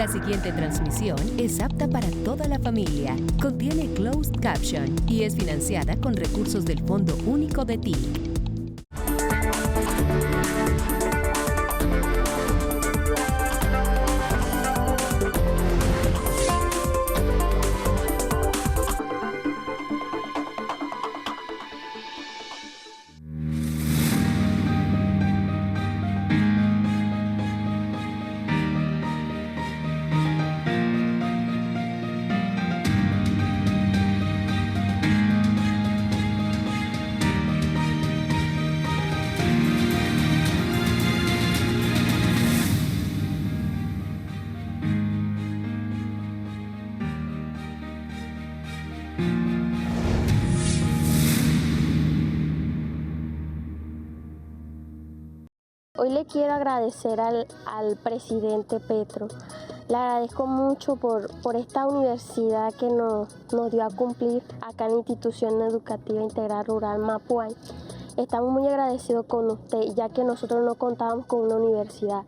La siguiente transmisión es apta para toda la familia. Contiene closed caption y es financiada con recursos del Fondo Único de TIC. Hoy le quiero agradecer al presidente Petro. Le agradezco mucho por esta universidad que nos dio a cumplir acá en la Institución Educativa Integral Rural Mapuay. Estamos muy agradecidos con usted, ya que nosotros no contábamos con una universidad.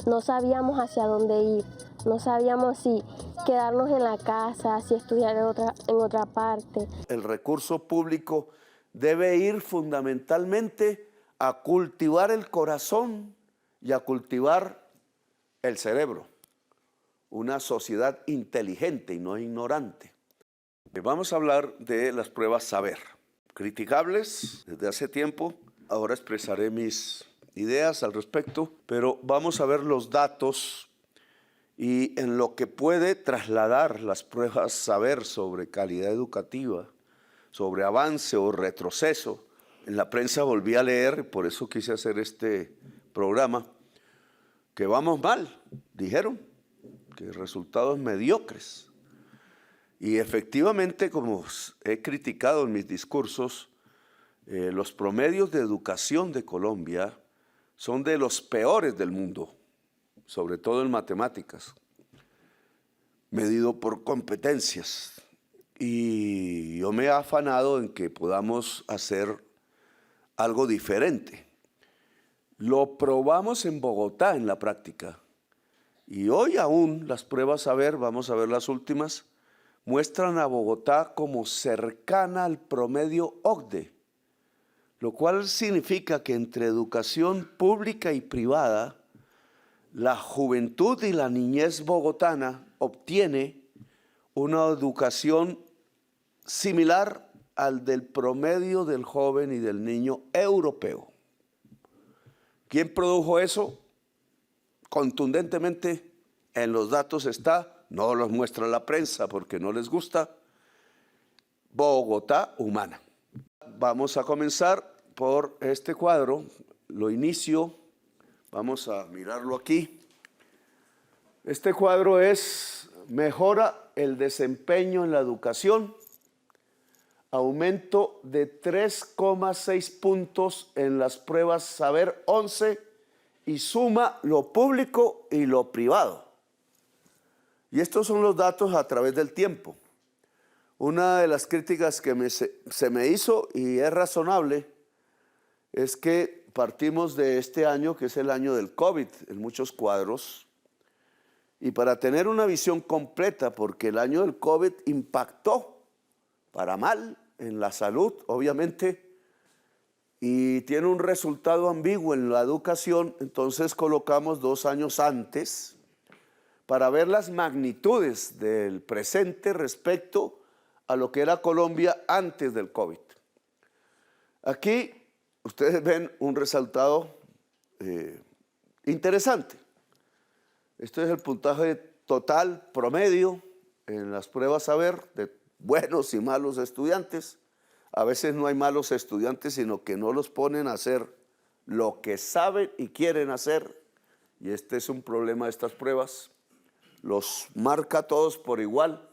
No sabíamos hacia dónde ir, no sabíamos si quedarnos en la casa, si estudiar en otra parte. El recurso público debe ir fundamentalmente a cultivar el corazón y a cultivar el cerebro. Una sociedad inteligente y no ignorante. Vamos a hablar de las pruebas saber. Criticables desde hace tiempo. Ahora expresaré mis ideas al respecto, pero vamos a ver los datos y en lo que puede trasladar las pruebas saber sobre calidad educativa, sobre avance o retroceso. En la prensa volví a leer, por eso quise hacer este programa, que vamos mal, dijeron, que resultados mediocres. Y efectivamente, como he criticado en mis discursos, los promedios de educación de Colombia son de los peores del mundo, sobre todo en matemáticas, medido por competencias. Y yo me he afanado en que podamos hacer algo diferente. Lo probamos en Bogotá en la práctica y hoy aún las pruebas saber, vamos a ver las últimas, muestran a Bogotá como cercana al promedio OCDE, lo cual significa que entre educación pública y privada, la juventud y la niñez bogotana obtiene una educación similar al del promedio del joven y del niño europeo. ¿Quién produjo eso? Contundentemente en los datos está, no los muestra la prensa porque no les gusta, Bogotá humana. Vamos a comenzar por este cuadro, lo inicio, vamos a mirarlo aquí. Este cuadro es mejora el desempeño en la educación, aumento de 3,6 puntos en las pruebas saber 11 y suma lo público y lo privado. Y estos son los datos a través del tiempo. Una de las críticas que se me hizo, y es razonable, es que partimos de este año, que es el año del COVID, en muchos cuadros, y para tener una visión completa, porque el año del COVID impactó para mal en la salud, obviamente, y tiene un resultado ambiguo en la educación, entonces colocamos 2 años antes para ver las magnitudes del presente respecto a lo que era Colombia antes del COVID. Aquí ustedes ven un resultado interesante. Este es el puntaje total promedio en las pruebas saber de buenos y malos estudiantes. A veces no hay malos estudiantes, sino que no los ponen a hacer lo que saben y quieren hacer. Y este es un problema de estas pruebas. Los marca a todos por igual.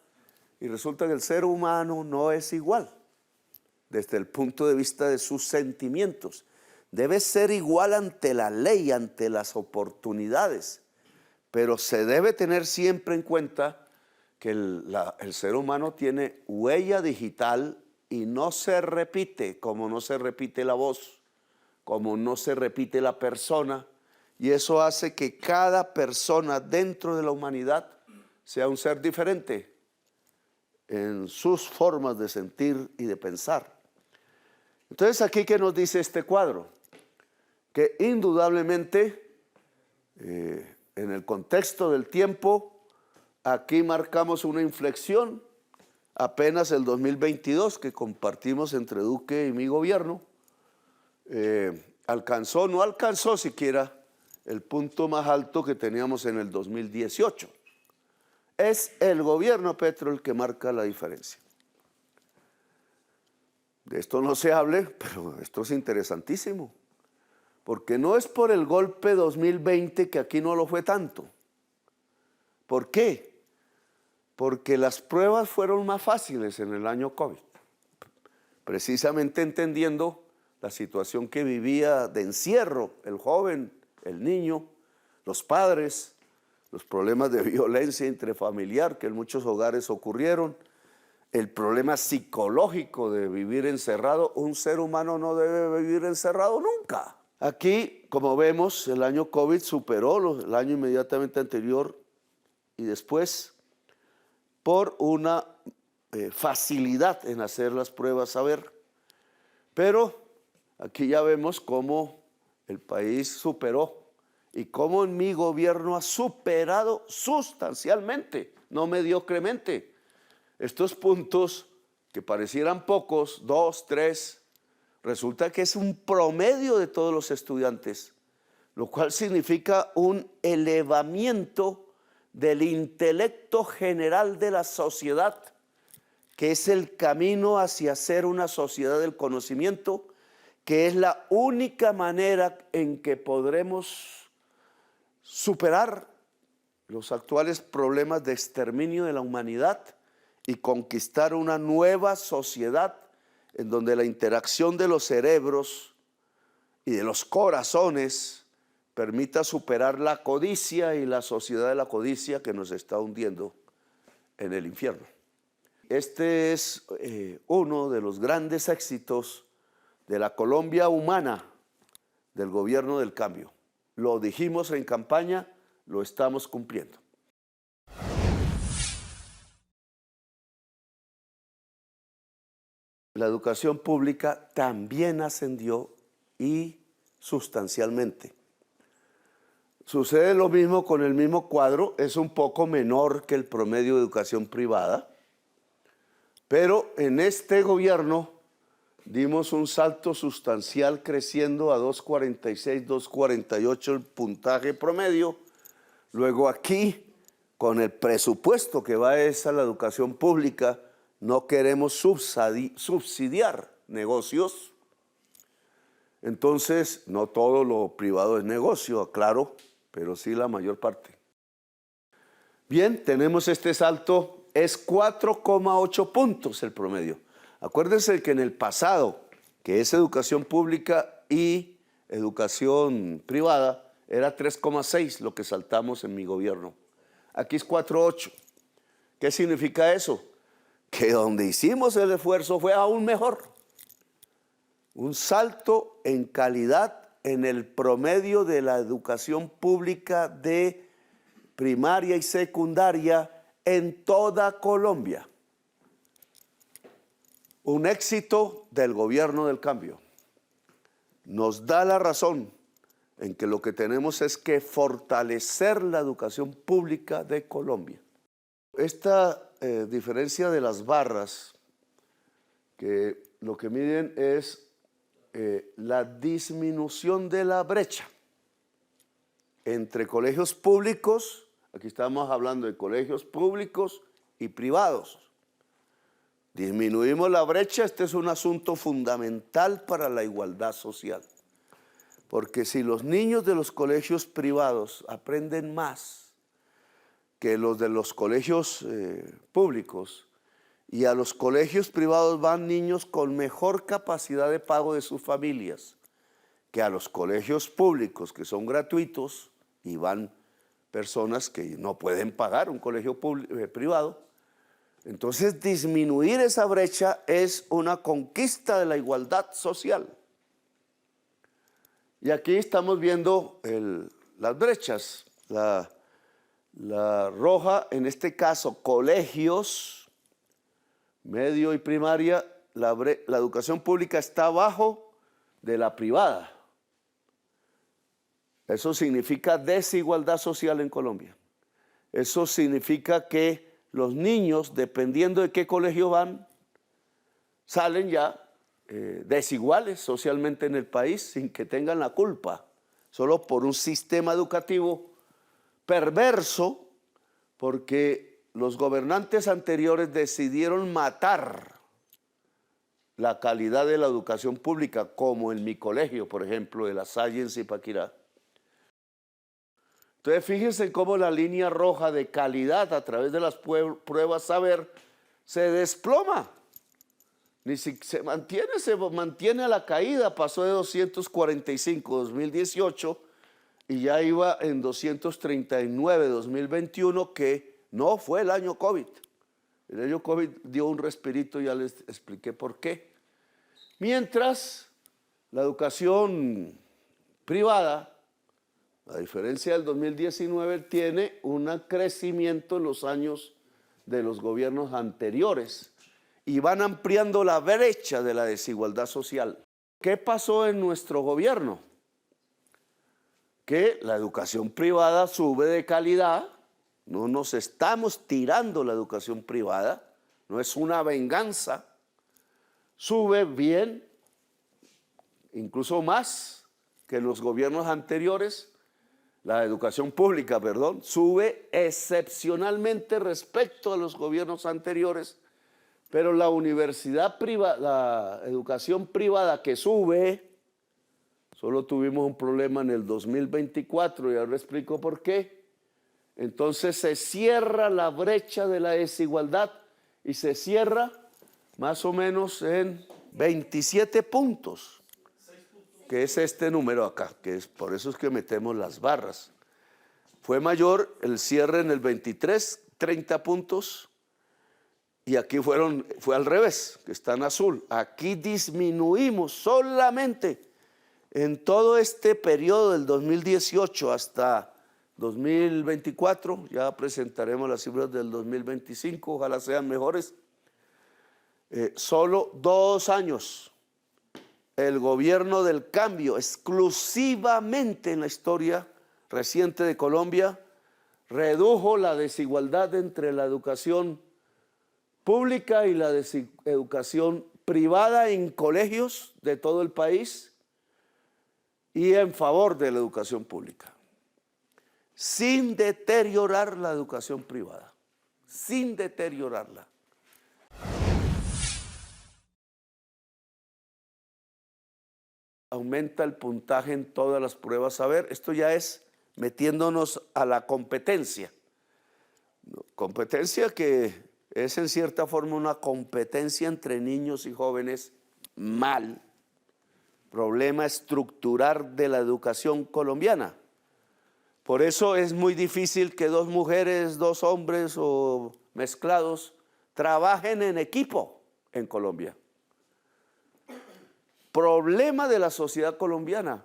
Y resulta que el ser humano no es igual desde el punto de vista de sus sentimientos. Debe ser igual ante la ley, ante las oportunidades. Pero se debe tener siempre en cuenta que el ser humano tiene huella digital y no se repite, como no se repite la voz, como no se repite la persona, y eso hace que cada persona dentro de la humanidad sea un ser diferente en sus formas de sentir y de pensar. Entonces, aquí, ¿qué nos dice este cuadro? Que indudablemente, en el contexto del tiempo, aquí marcamos una inflexión. Apenas el 2022, que compartimos entre Duque y mi gobierno, no alcanzó siquiera el punto más alto que teníamos en el 2018. Es el gobierno Petro el que marca la diferencia. De esto no se hable, pero esto es interesantísimo, porque no es por el golpe 2020 que aquí no lo fue tanto. ¿Por qué? Porque las pruebas fueron más fáciles en el año COVID, precisamente entendiendo la situación que vivía de encierro el joven, el niño, los padres, los problemas de violencia intrafamiliar que en muchos hogares ocurrieron, el problema psicológico de vivir encerrado. Un ser humano no debe vivir encerrado nunca. Aquí, como vemos, el año COVID superó el año inmediatamente anterior y después, por una facilidad en hacer las pruebas a ver. Pero aquí ya vemos cómo el país superó y cómo en mi gobierno ha superado sustancialmente, no mediocremente, estos puntos que parecieran pocos, 2, 3, resulta que es un promedio de todos los estudiantes, lo cual significa un elevamiento del intelecto general de la sociedad, que es el camino hacia ser una sociedad del conocimiento, que es la única manera en que podremos superar los actuales problemas de exterminio de la humanidad y conquistar una nueva sociedad en donde la interacción de los cerebros y de los corazones permita superar la codicia y la sociedad de la codicia que nos está hundiendo en el infierno. Este es uno de los grandes éxitos de la Colombia humana del gobierno del cambio. Lo dijimos en campaña, lo estamos cumpliendo. La educación pública también ascendió y sustancialmente. Sucede lo mismo con el mismo cuadro, es un poco menor que el promedio de educación privada, pero en este gobierno dimos un salto sustancial creciendo a 2.46, 2.48 el puntaje promedio. Luego aquí, con el presupuesto que va a la educación pública, no queremos subsidiar negocios. Entonces, no todo lo privado es negocio, aclaro, pero sí la mayor parte. Bien, tenemos este salto, es 4,8 puntos el promedio. Acuérdense que en el pasado, que es educación pública y educación privada, era 3,6 lo que saltamos en mi gobierno. Aquí es 4,8. ¿Qué significa eso? Que donde hicimos el esfuerzo fue aún mejor. Un salto en calidad en el promedio de la educación pública de primaria y secundaria en toda Colombia. Un éxito del gobierno del cambio. Nos da la razón en que lo que tenemos es que fortalecer la educación pública de Colombia. Esta diferencia de las barras, que lo que miden es la disminución de la brecha entre colegios públicos, aquí estamos hablando de colegios públicos y privados. Disminuimos la brecha, este es un asunto fundamental para la igualdad social, porque si los niños de los colegios privados aprenden más que los de los colegios públicos, y a los colegios privados van niños con mejor capacidad de pago de sus familias que a los colegios públicos, que son gratuitos, y van personas que no pueden pagar un colegio privado. Entonces, disminuir esa brecha es una conquista de la igualdad social. Y aquí estamos viendo las brechas. La roja, en este caso, colegios, medio y primaria, la educación pública está abajo de la privada. Eso significa desigualdad social en Colombia. Eso significa que los niños, dependiendo de qué colegio van, salen ya desiguales socialmente en el país sin que tengan la culpa, solo por un sistema educativo perverso, porque los gobernantes anteriores decidieron matar la calidad de la educación pública, como en mi colegio, por ejemplo, de La Salle en Zipaquirá. Entonces fíjense cómo la línea roja de calidad a través de las pruebas saber se desploma. Ni si se mantiene a la caída, pasó de 245 2018 y ya iba en 239 2021, que no fue el año COVID. El año COVID dio un respirito, ya les expliqué por qué. Mientras la educación privada, a diferencia del 2019, tiene un crecimiento en los años de los gobiernos anteriores y van ampliando la brecha de la desigualdad social. ¿Qué pasó en nuestro gobierno? Que la educación privada sube de calidad, no nos estamos tirando la educación privada, no es una venganza, sube bien, incluso más que en los gobiernos anteriores. La educación pública, perdón, sube excepcionalmente respecto a los gobiernos anteriores, pero la universidad privada, la educación privada que sube, solo tuvimos un problema en el 2024 y ahora explico por qué. Entonces se cierra la brecha de la desigualdad y se cierra más o menos en 27 puntos. Que es este número acá, que es por eso es que metemos las barras. Fue mayor el cierre en el 23, 30 puntos, y aquí fue al revés, que está en azul. Aquí disminuimos solamente en todo este periodo del 2018 hasta 2024, ya presentaremos las cifras del 2025, ojalá sean mejores, solo 2 años. El gobierno del cambio, exclusivamente en la historia reciente de Colombia, redujo la desigualdad entre la educación pública y la educación privada en colegios de todo el país y en favor de la educación pública, sin deteriorar la educación privada, sin deteriorarla. Aumenta el puntaje en todas las pruebas saber. Esto ya es metiéndonos a la competencia. Competencia que es en cierta forma una competencia entre niños y jóvenes mal. Problema estructural de la educación colombiana. Por eso es muy difícil que 2 mujeres, 2 hombres o mezclados trabajen en equipo en Colombia. Problema de la sociedad colombiana.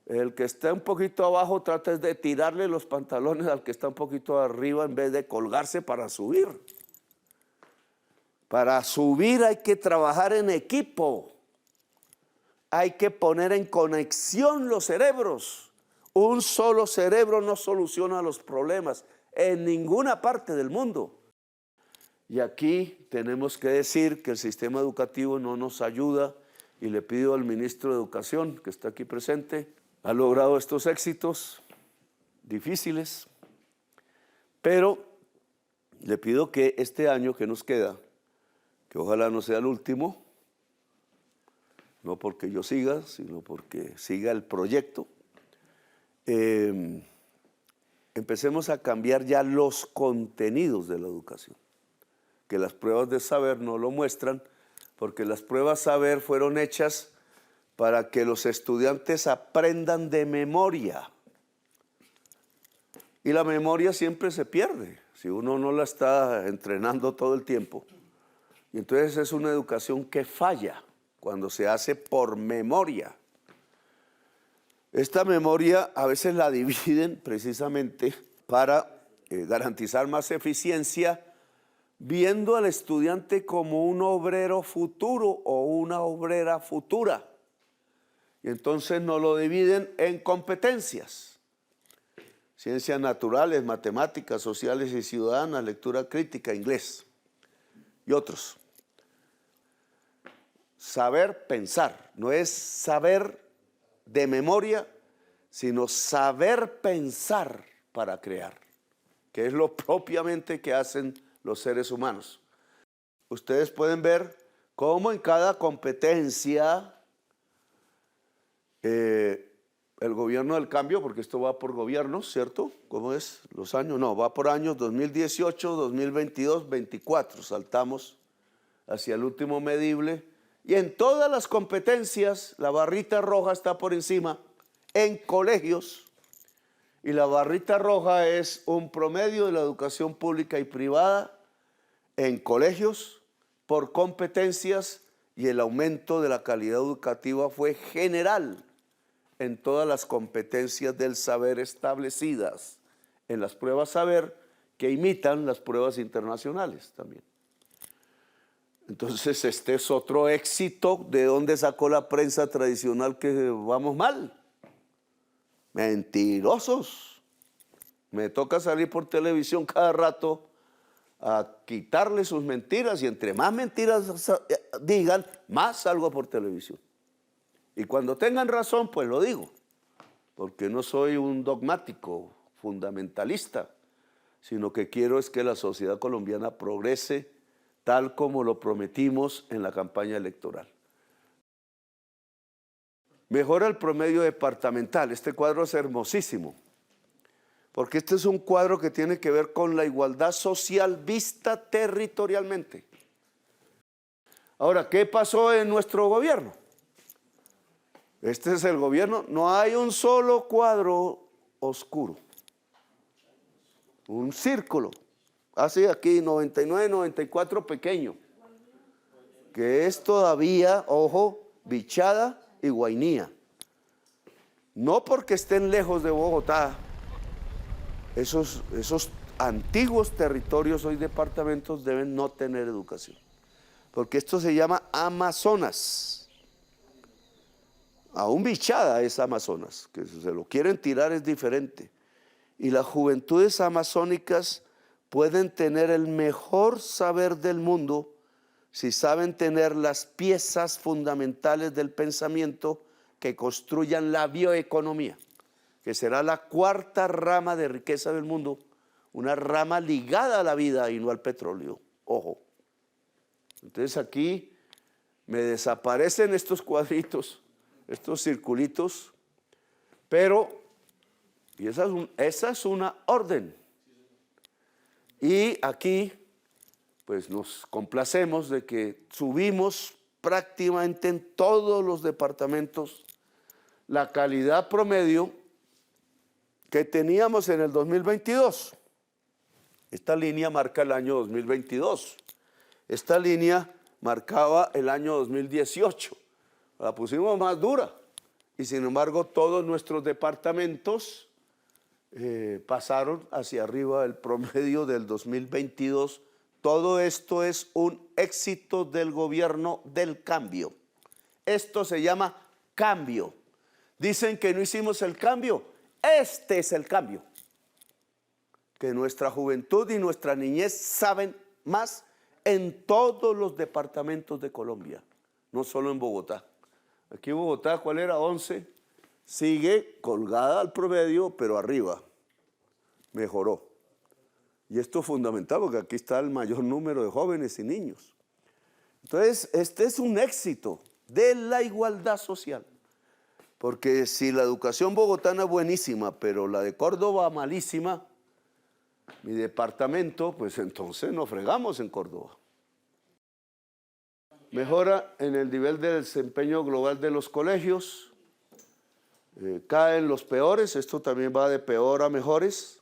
El que está un poquito abajo trata de tirarle los pantalones al que está un poquito arriba en vez de colgarse para subir. Para subir hay que trabajar en equipo. Hay que poner en conexión los cerebros. Un solo cerebro no soluciona los problemas en ninguna parte del mundo. Y aquí tenemos que decir que el sistema educativo no nos ayuda. Y le pido al ministro de Educación, que está aquí presente, ha logrado estos éxitos difíciles, pero le pido que este año que nos queda, que ojalá no sea el último, no porque yo siga, sino porque siga el proyecto, empecemos a cambiar ya los contenidos de la educación, que las pruebas de saber no lo muestran, porque las pruebas saber fueron hechas para que los estudiantes aprendan de memoria. Y la memoria siempre se pierde, si uno no la está entrenando todo el tiempo. Y entonces es una educación que falla cuando se hace por memoria. Esta memoria a veces la dividen precisamente para garantizar más eficiencia, viendo al estudiante como un obrero futuro o una obrera futura. Y entonces nos lo dividen en competencias: ciencias naturales, matemáticas, sociales y ciudadanas, lectura crítica, inglés y otros. Saber pensar, no es saber de memoria, sino saber pensar para crear, que es lo propiamente que hacen los seres humanos. Ustedes pueden ver cómo en cada competencia el gobierno del cambio, porque esto va por gobiernos, ¿cierto? ¿Cómo es? Los años, no, va por años 2018, 2022, 2024. Saltamos hacia el último medible. Y en todas las competencias, la barrita roja está por encima en colegios. Y la barrita roja es un promedio de la educación pública y privada en colegios por competencias, y el aumento de la calidad educativa fue general en todas las competencias del saber establecidas en las pruebas saber, que imitan las pruebas internacionales también. Entonces este es otro éxito. ¿De dónde sacó la prensa tradicional que vamos mal? Mentirosos. Me toca salir por televisión cada rato a quitarle sus mentiras, y entre más mentiras digan, más salgo por televisión. Y cuando tengan razón, pues lo digo, porque no soy un dogmático fundamentalista, sino que quiero es que la sociedad colombiana progrese tal como lo prometimos en la campaña electoral. Mejora el promedio departamental. Este cuadro es hermosísimo, porque este es un cuadro que tiene que ver con la igualdad social vista territorialmente. Ahora, ¿qué pasó en nuestro gobierno? Este es el gobierno, no hay un solo cuadro oscuro, un círculo, así aquí 99, 94 pequeño, que es todavía, ojo, Bichada y Guainía. No porque estén lejos de Bogotá, esos antiguos territorios, hoy departamentos, deben no tener educación, porque esto se llama Amazonas. Aún Bichada es Amazonas, que si se lo quieren tirar es diferente. Y las juventudes amazónicas pueden tener el mejor saber del mundo si saben tener las piezas fundamentales del pensamiento que construyan la bioeconomía, que será la cuarta rama de riqueza del mundo, una rama ligada a la vida y no al petróleo. Ojo. Entonces aquí me desaparecen estos cuadritos, estos circulitos, pero y esa es una orden. Y aquí pues nos complacemos de que subimos prácticamente en todos los departamentos la calidad promedio que teníamos en el 2022. Esta línea marca el año 2022. Esta línea marcaba el año 2018. La pusimos más dura, y sin embargo todos nuestros departamentos pasaron hacia arriba del promedio del 2022. Todo esto es un éxito del gobierno del cambio. Esto se llama cambio. Dicen que no hicimos el cambio. Este es el cambio. Que nuestra juventud y nuestra niñez saben más en todos los departamentos de Colombia, no solo en Bogotá. Aquí en Bogotá, ¿cuál era? 11. Sigue colgada al promedio, pero arriba. Mejoró. Y esto es fundamental porque aquí está el mayor número de jóvenes y niños. Entonces, este es un éxito de la igualdad social. Porque si la educación bogotana es buenísima, pero la de Córdoba malísima, mi departamento, pues entonces nos fregamos en Córdoba. Mejora en el nivel de desempeño global de los colegios, caen los peores, esto también va de peor a mejores.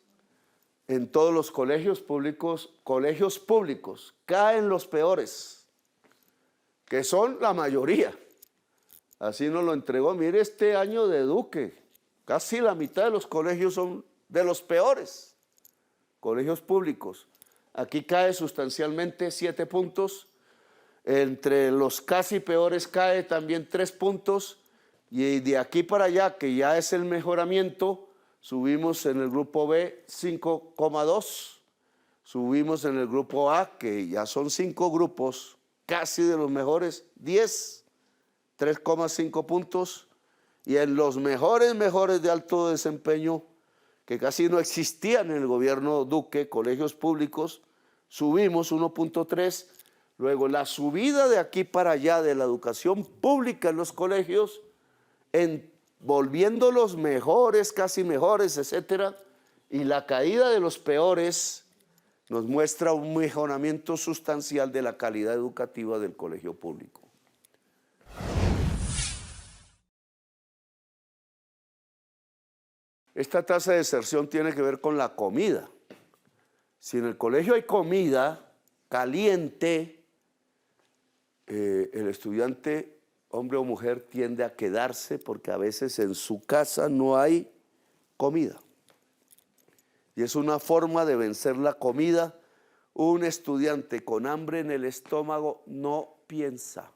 En todos los colegios públicos, caen los peores, que son la mayoría. Así nos lo entregó, mire, este año de Duque, casi la mitad de los colegios son de los peores. colegios públicos. Aquí cae sustancialmente 7 puntos. Entre los casi peores cae también 3 puntos. Y de aquí para allá, que ya es el mejoramiento, subimos en el grupo B 5,2. Subimos en el grupo A, que ya son 5 grupos, casi de los mejores, 10, 3,5 puntos. Y en los mejores de alto desempeño, que casi no existían en el gobierno Duque, colegios públicos, subimos 1,3. Luego la subida de aquí para allá de la educación pública en los colegios, volviendo los mejores, casi mejores, etcétera, y la caída de los peores nos muestra un mejoramiento sustancial de la calidad educativa del colegio público. Esta tasa de deserción tiene que ver con la comida. Si en el colegio hay comida caliente, el estudiante, hombre o mujer, tiende a quedarse porque a veces en su casa no hay comida. Y es una forma de vencer la comida. Un estudiante con hambre en el estómago no piensa,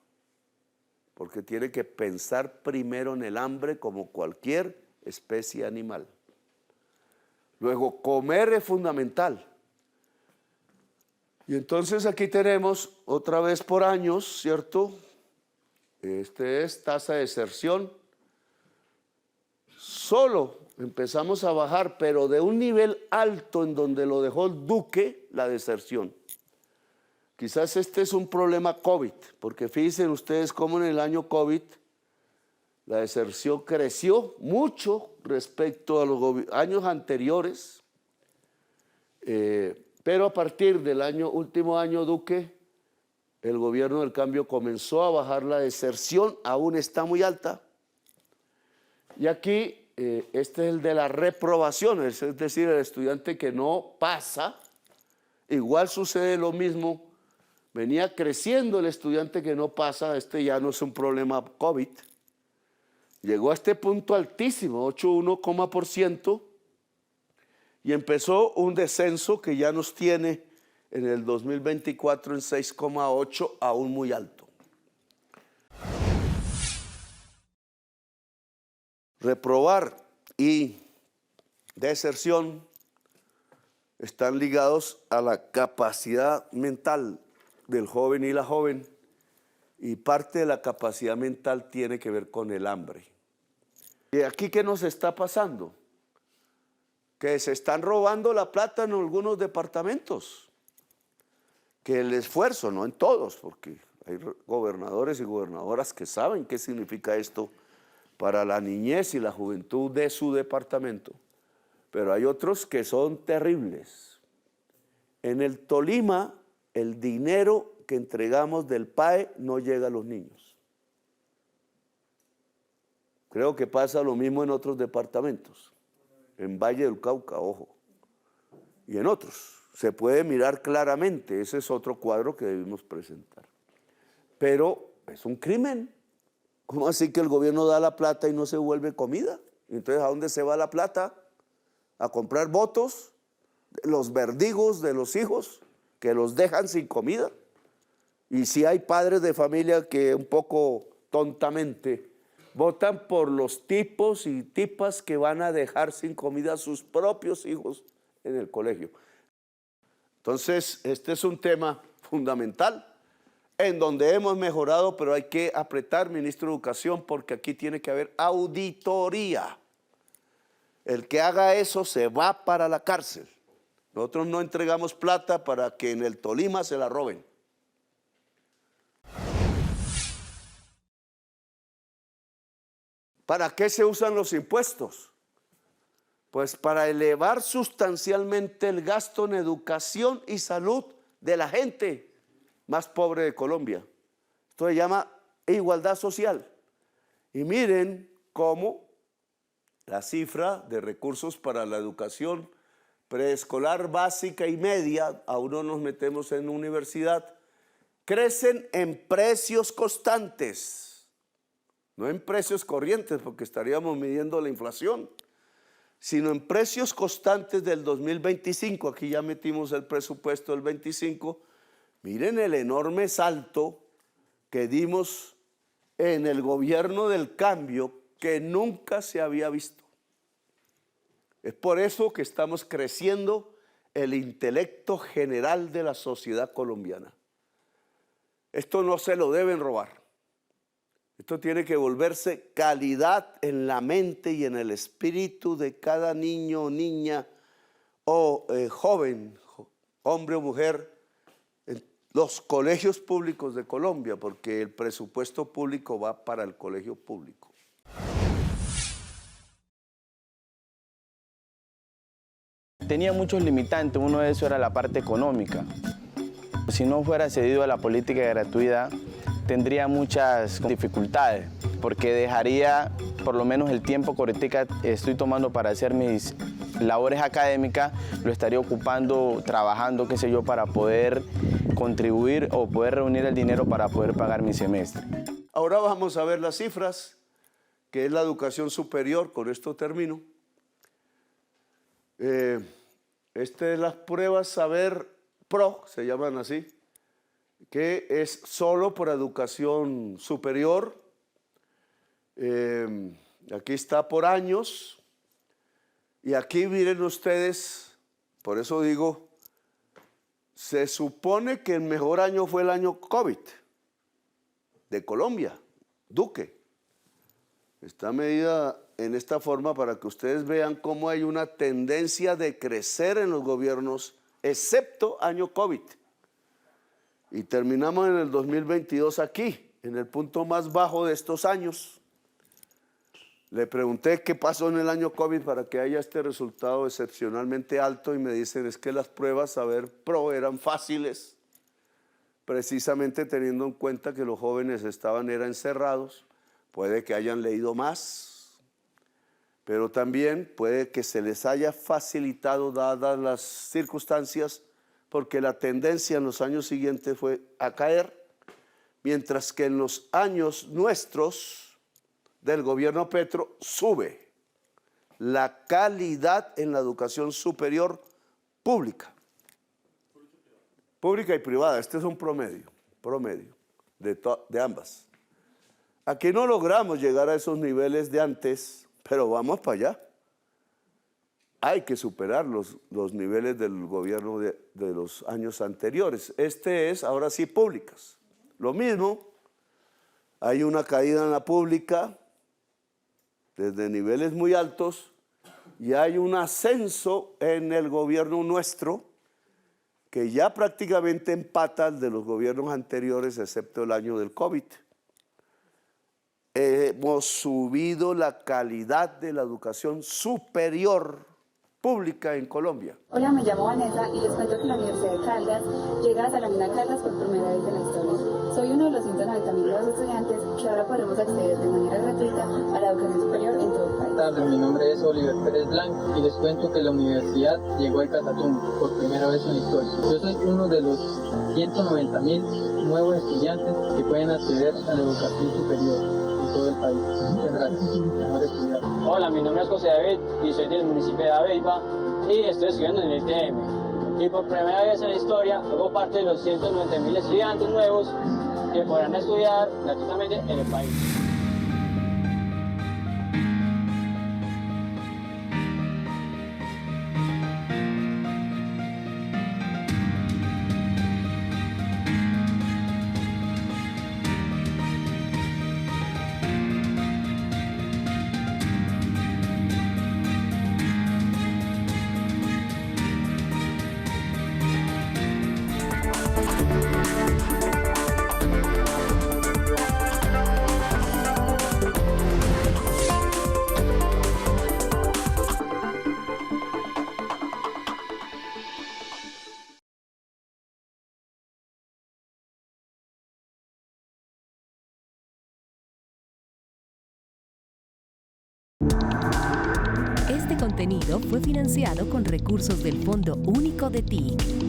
porque tiene que pensar primero en el hambre como cualquier especie animal. Luego, comer es fundamental. Y entonces aquí tenemos otra vez por años, ¿cierto? Este es tasa de deserción. Solo empezamos a bajar, pero de un nivel alto en donde lo dejó el Duque, la deserción. Quizás este es un problema COVID, porque fíjense ustedes cómo en el año COVID la deserción creció mucho respecto a los años anteriores, pero a partir del último año Duque, el gobierno del cambio comenzó a bajar la deserción, aún está muy alta. Y aquí, este es el de las reprobaciones, es decir, el estudiante que no pasa. Igual sucede lo mismo, venía creciendo el estudiante que no pasa, este ya no es un problema COVID. Llegó a este punto altísimo, 8,1%, y empezó un descenso que ya nos tiene en el 2024 en 6,8, aún muy alto. Reprobar y deserción están ligados a la capacidad mental del joven y la joven, y parte de la capacidad mental tiene que ver con el hambre. ¿Y aquí qué nos está pasando? Que se están robando la plata en algunos departamentos, que el esfuerzo, no en todos, porque hay gobernadores y gobernadoras que saben qué significa esto para la niñez y la juventud de su departamento, pero hay otros que son terribles. En el Tolima, el dinero que entregamos del PAE no llega a los niños. Creo que pasa lo mismo en otros departamentos, en Valle del Cauca, ojo, y en otros. Se puede mirar claramente, ese es otro cuadro que debemos presentar. Pero es un crimen. ¿Cómo así que el gobierno da la plata y no se vuelve comida? Entonces, ¿a dónde se va la plata? ¿A comprar votos? Los verdigos de los hijos que los dejan sin comida. Y si hay padres de familia que un poco tontamente votan por los tipos y tipas que van a dejar sin comida a sus propios hijos en el colegio. Entonces, este es un tema fundamental en donde hemos mejorado, pero hay que apretar, ministro de Educación, porque aquí tiene que haber auditoría. El que haga eso se va para la cárcel. Nosotros no entregamos plata para que en el Tolima se la roben. ¿Para qué se usan los impuestos? Pues para elevar sustancialmente el gasto en educación y salud de la gente más pobre de Colombia. Esto se llama igualdad social. Y miren cómo la cifra de recursos para la educación preescolar básica y media, aún no nos metemos en universidad, crecen en precios constantes, no en precios corrientes, porque estaríamos midiendo la inflación. sino en precios constantes del 2025. Aquí ya metimos el presupuesto del 25. Miren el enorme salto que dimos en el gobierno del cambio que nunca se había visto. Es por eso que estamos creciendo el intelecto general de la sociedad colombiana. Esto no se lo deben robar. Esto tiene que volverse calidad en la mente y en el espíritu de cada niño o niña o joven, hombre o mujer, en los colegios públicos de Colombia, porque el presupuesto público va para el colegio público. Tenía muchos limitantes, uno de esos era la parte económica. Si no fuera cedido a la política de gratuidad, tendría muchas dificultades, porque dejaría por lo menos el tiempo que ahorita estoy tomando para hacer mis labores académicas, lo estaría ocupando, trabajando, qué sé yo, para poder contribuir o poder reunir el dinero para poder pagar mi semestre. Ahora vamos a ver las cifras, que es la educación superior, con esto termino. Estas es las pruebas Saber Pro, se llaman así, que es solo por educación superior. Aquí está por años. Y aquí miren ustedes, por eso digo, se supone que el mejor año fue el año COVID de Colombia, Duque. Está medida en esta forma para que ustedes vean cómo hay una tendencia de crecer en los gobiernos, excepto año COVID. Y terminamos en el 2022 aquí, en el punto más bajo de estos años. Le pregunté qué pasó en el año COVID para que haya este resultado excepcionalmente alto y me dicen es que las pruebas Saber Pro eran fáciles, precisamente teniendo en cuenta que los jóvenes estaban encerrados. Puede que hayan leído más, pero también puede que se les haya facilitado dadas las circunstancias, porque la tendencia en los años siguientes fue a caer, mientras que en los años nuestros del gobierno Petro sube la calidad en la educación superior pública. Pública y privada, este es un promedio de ambas. Aquí no logramos llegar a esos niveles de antes, pero vamos para allá. Hay que superar los niveles del gobierno de los años anteriores. Este es, ahora sí, públicas. Lo mismo, hay una caída en la pública desde niveles muy altos y hay un ascenso en el gobierno nuestro que ya prácticamente empata al de los gobiernos anteriores, excepto el año del COVID. Hemos subido la calidad de la educación superior pública en Colombia. Hola, me llamo Vanessa y les cuento que la Universidad de Caldas llega a Salomina Caldas por primera vez en la historia. Soy uno de los 190.000 nuevos estudiantes que ahora podremos acceder de manera gratuita a la educación superior en todo el país. Buenas tardes, mi nombre es Oliver Pérez Blanco y les cuento que la universidad llegó al Catatumbo por primera vez en la historia. Yo soy uno de los 190.000 nuevos estudiantes que pueden acceder a la educación superior todo el país. Muchas gracias. Hola, mi nombre es José David y soy del municipio de Aveiva y estoy estudiando en el ITM. Y por primera vez en la historia hago parte de los 190.000 estudiantes nuevos que podrán estudiar gratuitamente en el país. Este contenido fue financiado con recursos del Fondo Único de TIC.